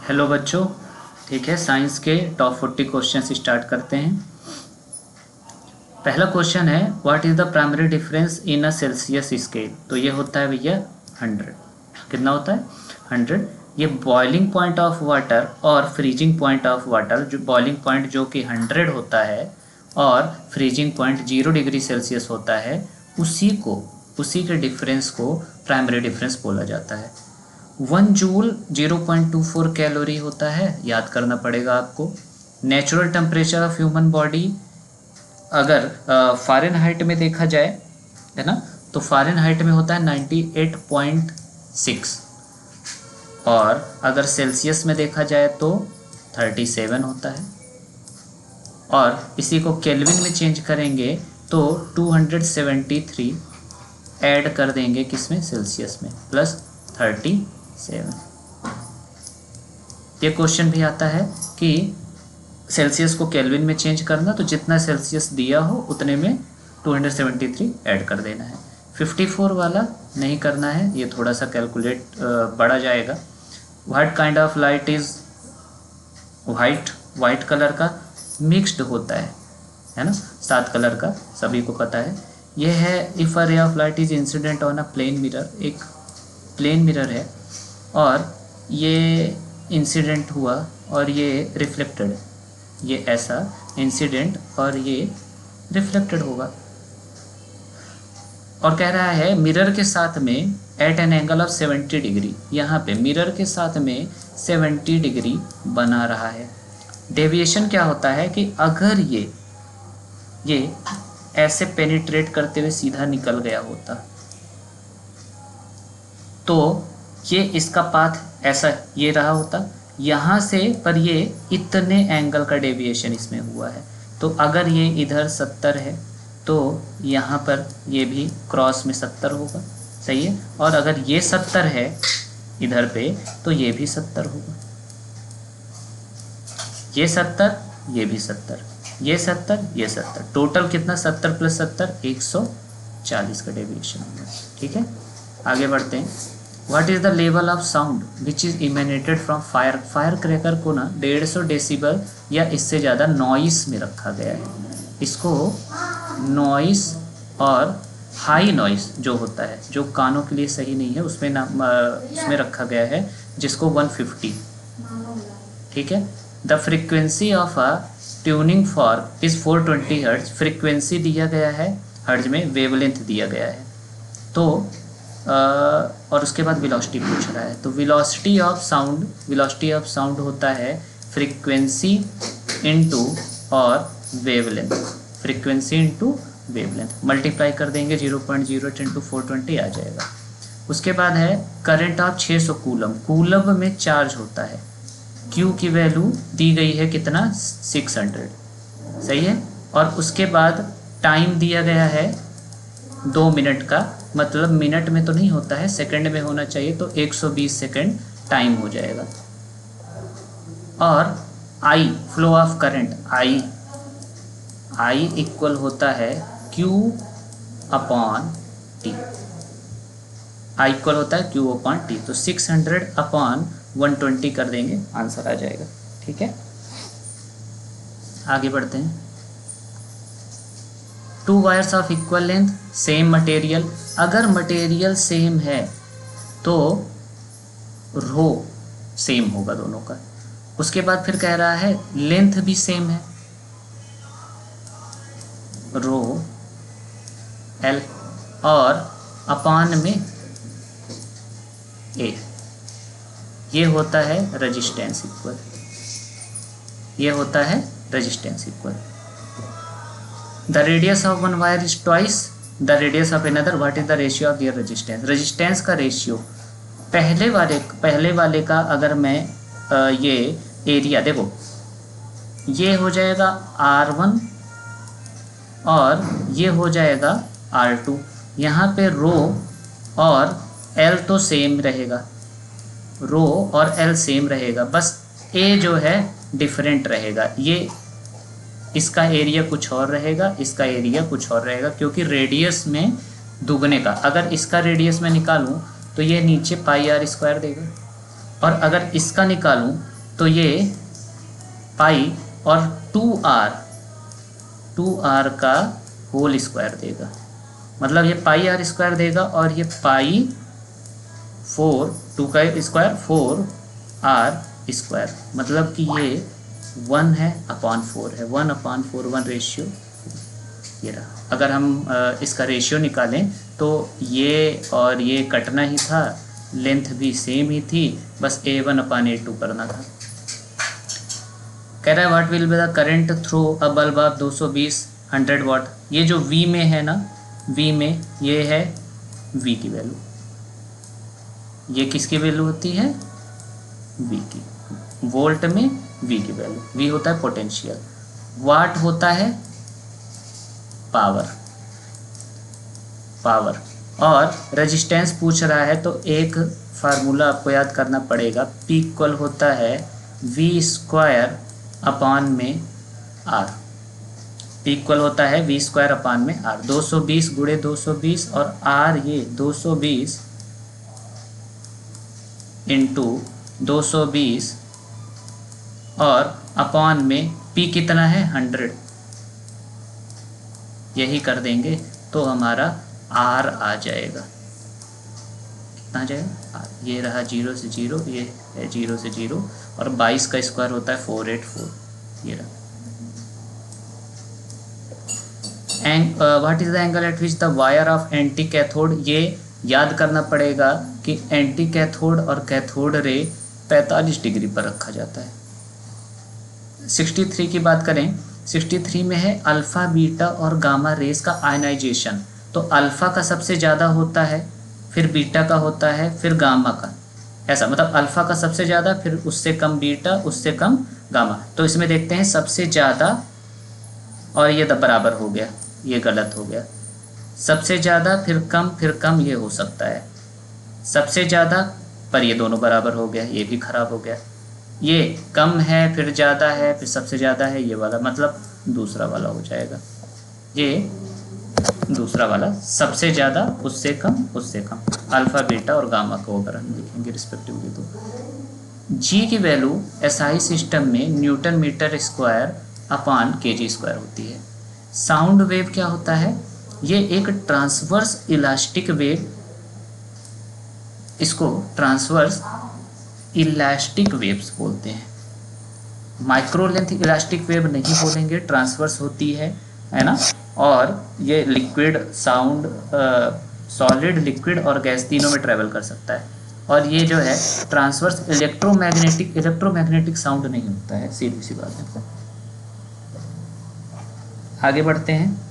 Hello बच्चों। ठीक है, साइंस के टॉप 40 क्वेश्चन स्टार्ट करते हैं। पहला क्वेश्चन है, what is the primary difference in a Celsius scale. तो ये होता है भैया 100। कितना होता है? 100। ये बॉइलिंग पॉइंट ऑफ वाटर और फ्रीजिंग पॉइंट ऑफ वाटर, जो बॉइलिंग पॉइंट जो कि 100 होता है और फ्रीजिंग पॉइंट 0 डिग्री सेल्सियस होता है, उसी के डिफरेंस को प्राइमरी डिफरेंस बोला जाता है। 1 जूल 0.24 कैलोरी होता है, याद करना पड़ेगा आपको। Natural temperature of human body अगर फ़ारेनहाइट में देखा जाए, है ना, तो फ़ारेनहाइट में होता है 98.6, और अगर सेल्सियस में देखा जाए तो 37 होता है। और इसी को केल्विन में चेंज करेंगे तो 273 ऐड कर देंगे किसमें, सेल्सियस में, प्लस 37। ये क्वेश्चन भी आता है कि सेल्सियस को केल्विन में चेंज करना, तो जितना सेल्सियस दिया हो उतने में 273 ऐड कर देना है। 54 वाला नहीं करना है, ये थोड़ा सा कैलकुलेट बढ़ा जाएगा। White kind of light is white colour का मिक्स्ड होता है ना, 7 कलर का सभी को पता है। यह है if a ray of light is incident on a plane mirror. एक प्लेन मिरर है और ये इंसिडेंट हुआ और ये रिफ्लेक्टेड है, ये ऐसा इंसिडेंट और ये रिफ्लेक्टेड होगा। और कह रहा है मिरर के साथ में at an angle of 70 degree, यहाँ पे मिरर के साथ में 70 डिग्री बना रहा है। डेविएशन क्या होता है कि अगर ये ऐसे पेनिट्रेट करते हुए सीधा निकल गया होता तो ये इसका पाथ ऐसा ये रहा होता यहाँ से, पर ये इतने एंगल का डेविएशन इसमें हुआ है। तो अगर ये इधर 70 है तो यहाँ पर ये भी क्रॉस में 70 होगा, सही है। और अगर ये 70 है इधर पे तो ये भी 70 होगा, ये 70, ये भी 70, ये 70, ये 70, टोटल कितना, 70 प्लस 70 140 का डेविएशन होगा। ठीक है, आगे बढ़ते हैं। What is the level of sound which is emanated from fire. Fire cracker को ना 150 डेसिबल या इससे ज़्यादा नॉइस में रखा गया है। इसको नॉइस और हाई नॉइस जो होता है, जो कानों के लिए सही नहीं है, उसमें ना उसमें रखा गया है, जिसको 150। ठीक है। The frequency of a tuning fork is 420 hertz. Frequency दिया गया है हर्ट्ज में, वेवलेंथ दिया गया है। तो और उसके बाद वेलोसिटी पूछ रहा है, तो वेलोसिटी ऑफ साउंड होता है फ्रीक्वेंसी इनटू और wavelength. Frequency into wavelength multiply कर देंगे, 0.08 इंटू 420 आ जाएगा। उसके बाद है करंट ऑफ 600 कूलम में चार्ज होता है। क्यू की वैल्यू दी गई है कितना, 600, सही है। और उसके बाद टाइम दिया गया है 2 मिनट का, मतलब मिनट में तो नहीं होता है, सेकंड में होना चाहिए, तो 120 सेकंड टाइम हो जाएगा। और आई flow of current, I equal होता है Q upon T। I equal होता है Q अपॉन T, तो 600 अपॉन 120 कर देंगे, आंसर आ जाएगा। ठीक है, आगे बढ़ते हैं। 2 wires of equal length same material. अगर मटेरियल सेम है तो रो सेम होगा दोनों का। उसके बाद फिर कह रहा है लेंथ भी सेम है, रो एल, और अपान में ए। ये होता है रेजिस्टेंस इक्वल, ये होता है resistance equal. The radius of one wire is twice the radius of another. What is the ratio of their resistance. Resistance का रेशियो पहले वाले का अगर मैं ये एरिया देखो, ये हो जाएगा R1 और ये हो जाएगा R2। यहाँ पे रो और L तो सेम रहेगा, रो और L सेम रहेगा, बस A जो है डिफरेंट रहेगा। ये इसका एरिया कुछ और रहेगा, इसका एरिया कुछ और रहेगा, क्योंकि रेडियस में दुगने का, अगर इसका रेडियस में निकालूं तो ये नीचे पाई r² देगा, और अगर इसका निकालूं तो ये पाई और 2r का होल स्क्वायर देगा, मतलब ये पाई आर स्क्वायर देगा, और ये पाई 2 का स्क्वायर 4r स्क्वायर, मतलब कि ये 1 है अपॉन 4 है, 1/4 1 रेशियो ये रहा। अगर हम इसका रेशियो निकालें तो ये और ये कटना ही था, लेंथ भी सेम ही थी, बस A1/A2 करना था। कह रहा है what will be the current through a bulb of 220 100 वाट। ये जो V में है ना, V में ये है V की वैल्यू, ये किसकी वैल्यू होती है, V की। वोल्ट में V की वैल्यू, V होता है पोटेंशियल, वाट होता है पावर, और रेजिस्टेंस पूछ रहा है तो एक फार्मूला आपको याद करना पड़ेगा, P इक्वल होता है V² अपॉन में R। P इक्वल होता है V² अपॉन में R, 220 गुणे 220, और R ये 220 इंटू 220 और अपॉन में P कितना है 100, यही कर देंगे तो हमारा R आ जाएगा। कितना आ जाएगा R, ये रहा 0 से 0, ये है 0 से 0, और 22 का स्क्वायर होता है 484, ये रहा। What is the angle eight which the wire of anti cathode, ये याद करना पड़ेगा कि एंटी कैथोड और कैथोड रे 45 डिग्री पर रखा जाता है। 63 की बात करें, 63 में है अल्फ़ा बीटा और गामा रेस का आयनाइजेशन, तो अल्फ़ा का सबसे ज़्यादा होता है, फिर बीटा का होता है, फिर गामा का, ऐसा मतलब अल्फ़ा का सबसे ज़्यादा, फिर उससे कम बीटा, उससे कम गामा। तो इसमें देखते हैं सबसे ज़्यादा, और ये बराबर हो गया, ये गलत हो गया, सबसे ज़्यादा फिर कम ये हो सकता है, सबसे ज़्यादा पर ये दोनों बराबर हो गया, ये भी खराब हो गया, ये कम है फिर ज़्यादा है फिर सबसे ज़्यादा है, ये वाला मतलब दूसरा वाला हो जाएगा, ये दूसरा वाला सबसे ज़्यादा उससे कम, अल्फ़ा बीटा और गामा को अगर हम लिखेंगे रिस्पेक्टिवली। तो जी की वैल्यू एसआई सिस्टम में newton metre square upon kg square होती है। साउंड वेव क्या होता है, ये एक ट्रांसवर्स इलास्टिक वेव, इसको ट्रांसवर्स इलास्टिक वेव्स बोलते हैं। माइक्रो लेंथ इलास्टिक वेव नहीं बोलेंगे, ट्रांसवर्स होती है ना, और ये लिक्विड साउंड, सॉलिड लिक्विड और गैस तीनों में ट्रेवल कर सकता है, और ये जो है ट्रांसवर्स इलेक्ट्रोमैग्नेटिक साउंड नहीं होता है, सीधी सी बात है। आगे बढ़ते हैं।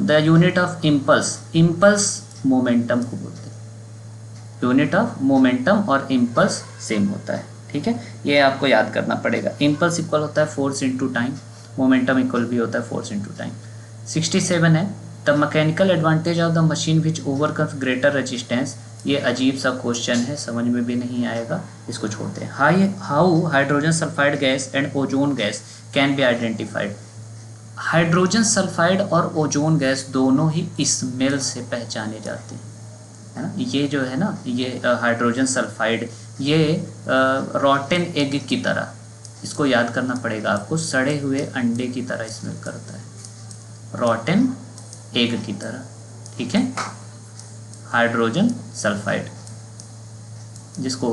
The unit of impulse momentum को बोलते हैं, यूनिट ऑफ मोमेंटम और इम्पल्स सेम होता है, ठीक है, ये आपको याद करना पड़ेगा। इम्पल्स इक्वल होता है force into time, momentum equal भी होता है फोर्स इंटू टाइम। 67 है the mechanical advantage of the machine which overcomes greater resistance. ये अजीब सा क्वेश्चन है, समझ में भी नहीं आएगा, इसको छोड़ते हैं। How hydrogen sulphide gas and ozone gas can be identified. Hydrogen sulphide और ओजोन गैस दोनों ही स्मेल से पहचाने जाते हैं, है ना। ये जो है ना, ये हाइड्रोजन सल्फाइड, ये रॉटन एग की तरह, इसको याद करना पड़ेगा आपको, सड़े हुए अंडे की तरह स्मेल करता है, रॉटन एग की तरह, ठीक है। हाइड्रोजन सल्फाइड जिसको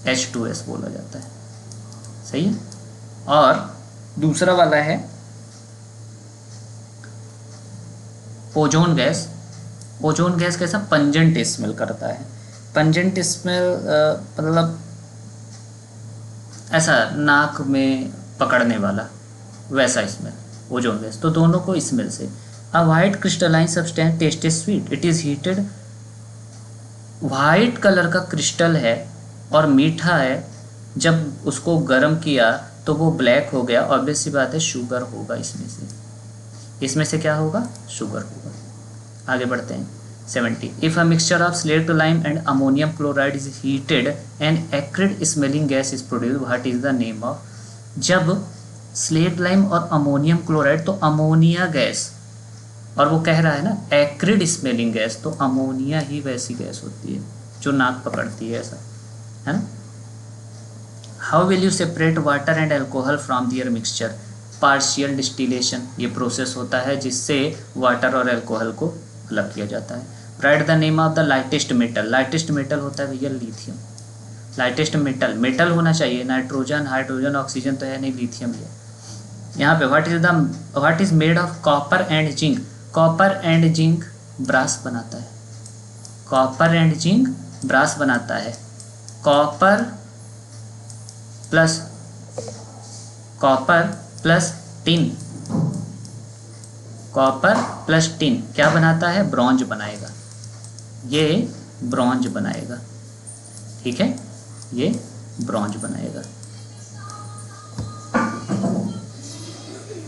H2S बोला जाता है, सही है। और दूसरा वाला है ओजोन गैस। ओजोन गैस कैसा पंजेंट स्मेल करता है, पंजेंट स्मेल मतलब ऐसा नाक में पकड़ने वाला, वैसा स्मेल ओजोन गैस। तो दोनों को स्मेल से। A white crystalline substance taste is sweet, it is heated. White colour का क्रिस्टल है और मीठा है, जब उसको गर्म किया तो वो ब्लैक हो गया, ऑब्वियस सी बात है शुगर होगा इसमें से क्या होगा, शुगर होगा। आगे बढ़ते हैं। 70 if a mixture of slate lime and ammonium chloride is heated and acrid smelling gas is produce, what is the name of. जब स्लेट लाइम और अमोनियम क्लोराइड, तो अमोनिया गैस और वो कह रहा है ना एक्रिड स्मेलिंग गैस, तो अमोनिया ही वैसी गैस होती है जो नाक पकड़ती है, ऐसा है ना। How will you separate water and alcohol from their mixture? Partial distillation, ये प्रोसेस होता है जिससे वाटर और एल्कोहल को अलग किया जाता है। Right the name of the lightest metal. Lightest metal होता है भैया लिथियम। लाइटेस्ट मेटल, मेटल होना चाहिए, नाइट्रोजन हाइड्रोजन ऑक्सीजन तो है नहीं, लिथियम है। यहाँ पे what is made of copper and zinc? Copper and zinc brass बनाता है। कॉपर एंड जिंक ब्रास बनाता है। Copper plus tin, copper plus tin क्या बनाता है? ब्रॉन्ज बनाएगा। ये ब्रॉन्ज बनाएगा, ठीक है, ये ब्रॉन्ज बनाएगा।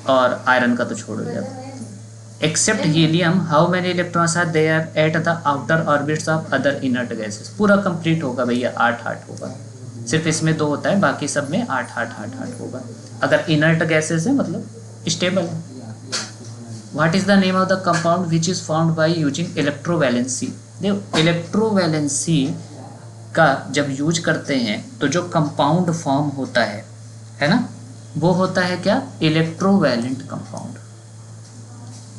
और आयरन का तो छोड़ो यार। Except helium how many electrons are there at the outer orbits of other inert gases? पूरा कंप्लीट होगा भैया, 8 होगा। सिर्फ इसमें 2 होता है, बाकी सब में 8 होगा। अगर इनर्ट गैसेस है मतलब स्टेबल है। What is the name of the compound which is found by using electrovalency? देखो इलेक्ट्रोवैलेंसी का जब यूज करते हैं तो जो कंपाउंड फॉर्म होता है ना, वो होता है क्या? Electrovalent compound.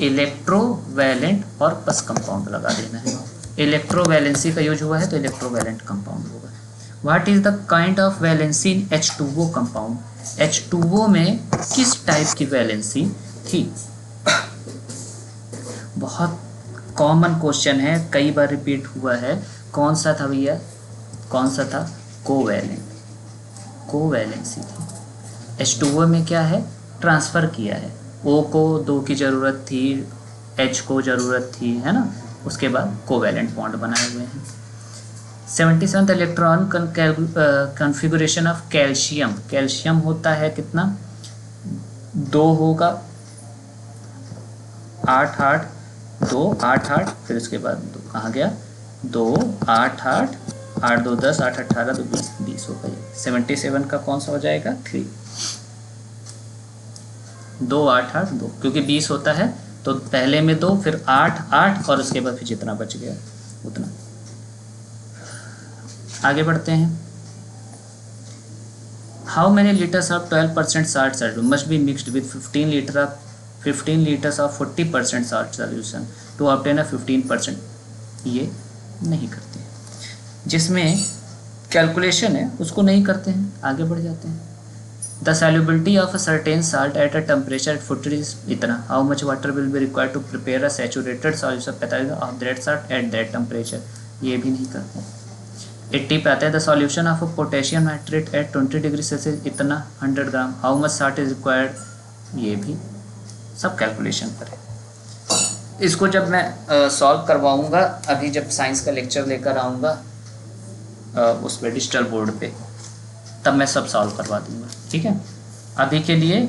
इलेक्ट्रोवैलेंट और प्लस कंपाउंड लगा देना है। इलेक्ट्रोवैलेंसी का यूज हुआ है तो इलेक्ट्रोवैलेंट कंपाउंड होगा। What is the kind of valency in H2O compound? H2O में किस टाइप की वैलेंसी थी? बहुत कॉमन क्वेश्चन है, कई बार रिपीट हुआ है। कौन सा था भैया? कौन सा था? कोवैलेंट, कोवैलेंसी थी। H2O में क्या है? ट्रांसफ़र किया है। O को 2 की ज़रूरत थी, H को ज़रूरत थी, है ना, उसके बाद कोवैलेंट बॉन्ड बनाए हुए हैं। 77th electron configuration of calcium. Calcium होता है कितना? 2 होगा, 8 8 2 8 8, फिर उसके बाद 2 कहाँ गया? 2 8 8 8 2 10 8 18 तो 20 हो गई। 77 का कौन सा हो जाएगा? 3। 2 8 8 2, क्योंकि 20 होता है तो पहले में 2, फिर 8 8 और उसके बाद फिर जितना बच गया उतना। आगे बढ़ते हैं। How many litres of 12% salt solution must be mixed with 15 litres of 40% salt solution to obtain a 15%? ये नहीं करते हैं, जिसमें कैलकुलेशन है उसको नहीं करते हैं। आगे बढ़ जाते हैं। The solubility of a certain salt at a temperature at 40 इतना। How much water will be required to prepare a saturated solution 45 of that salt at that temperature? ये भी नहीं करते हैं। 80 पे आता है। The solution of potassium nitrate at 20 degree Celsius इतना 100 gram. How much salt is required? ये भी सब कैलकुलेशन पर है। इसको जब मैं सॉल्व करवाऊँगा, अभी जब साइंस का लेक्चर लेकर आऊँगा उस पर डिजिटल बोर्ड पे, तब मैं सब सॉल्व करवा दूँगा, ठीक है। अभी के लिए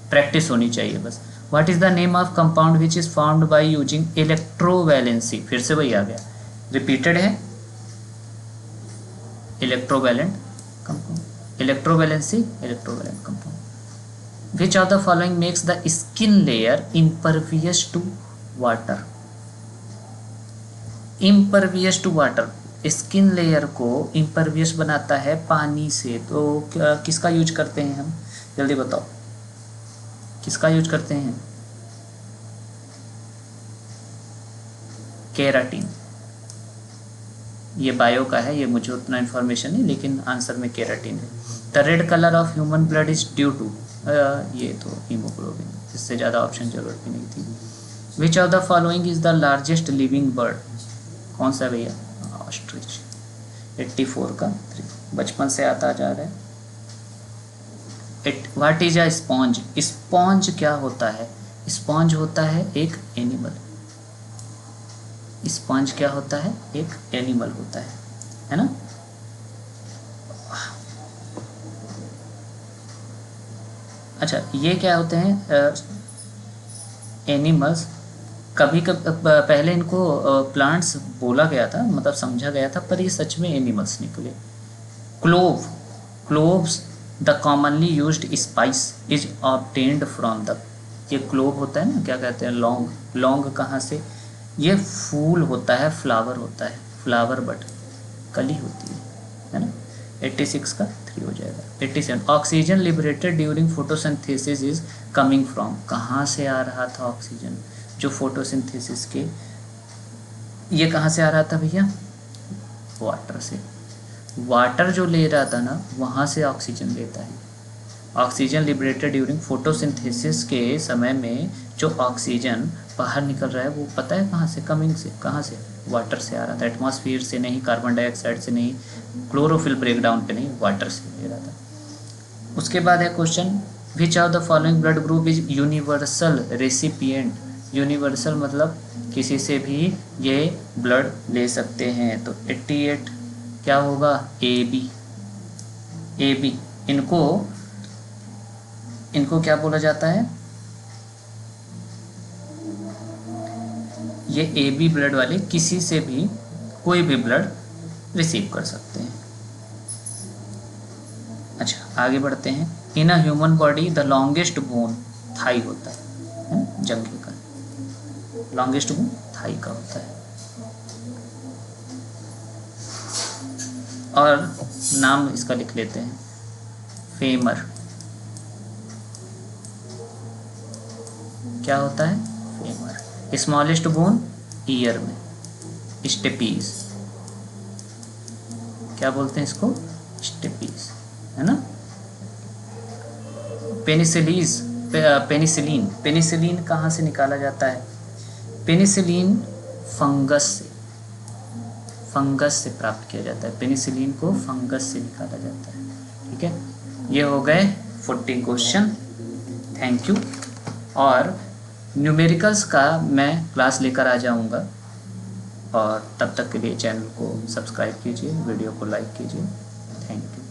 प्रैक्टिस होनी चाहिए बस। What is the name of compound which is found by using electrovalency? फिर से वही आ गया, रिपीटेड है। Electrovalent compound, electrovalency, electrovalent compound. Which of the following makes the skin layer impervious to water? Impervious to water, skin layer को impervious बनाता है पानी से। तो किसका यूज करते हैं हम? जल्दी बताओ, किसका यूज करते हैं? केराटिन। ये बायो का है, ये मुझे उतना इन्फॉर्मेशन नहीं, लेकिन आंसर में केराटिन है। The red colour of human blood is due to, ये तो हीमोग्लोबिन, इससे ज़्यादा ऑप्शन जरूरत भी नहीं थी। विच of the following is the largest living bird? कौन सा भैया? ऑस्ट्रिच। 84 का 3, बचपन से आता जा रहा है। What is a sponge? Sponge क्या होता है? स्पॉन्ज होता है एक एनिमल। स्पंज क्या होता है? एक एनिमल होता है ना। अच्छा, ये क्या होते हैं? एनिमल्स। कभी पहले इनको प्लांट्स बोला गया था, मतलब समझा गया था, पर ये सच में एनिमल्स निकले। Cloves the commonly used spice is obtained from the ये ग्लोब होता है ना, क्या कहते हैं, लौंग, लौंग कहाँ से, ये फूल होता है, फ्लावर होता है, फ्लावर बट कली होती है ना। 86 का 3 हो जाएगा। 87 oxygen liberated during photosynthesis is coming from, कहाँ से आ रहा था ऑक्सीजन जो फोटोसिंथेसिस के, ये कहाँ से आ रहा था भैया, वाटर से। वाटर जो ले रहा था ना वहाँ से ऑक्सीजन लेता है। ऑक्सीजन लिबरेटेड ड्यूरिंग फोटोसिंथेसिस के समय में जो ऑक्सीजन बाहर निकल रहा है वो पता है कहाँ से, कमिंग से, कहाँ से, वाटर से आ रहा था, एटमॉस्फेयर से नहीं, कार्बन डाइऑक्साइड से नहीं, क्लोरोफिल ब्रेकडाउन पे नहीं, वाटर से ले रहा था। उसके बाद है question, which of the following blood group is universal recipient, universal मतलब किसी से भी ये ब्लड ले सकते हैं, तो 88 क्या होगा, ए बी। ए बी इनको क्या बोला जाता है, ये ए बी ब्लड वाले किसी से भी कोई भी ब्लड रिसीव कर सकते हैं। अच्छा आगे बढ़ते हैं। In a human body the longest bone thigh होता है ना, जंघे का लॉन्गेस्ट बोन थाई का होता है। और नाम इसका लिख लेते हैं, फेमर क्या होता है, फेमर। स्मॉलेस्ट बोन ईयर में, स्टेपीज, क्या बोलते हैं इसको, स्टेपीज, है ना। पेनिसिलिन, पेनिसिलिन कहाँ से निकाला जाता है, पेनिसिलिन फंगस से प्राप्त किया जाता है, पेनिसिलिन को फंगस से निकाला जाता है। ठीक है, ये हो गए 40 क्वेश्चन। Thank you. और न्यूमेरिकल्स का मैं क्लास लेकर आ जाऊंगा, और तब तक के लिए चैनल को सब्सक्राइब कीजिए, वीडियो को लाइक कीजिए। Thank you.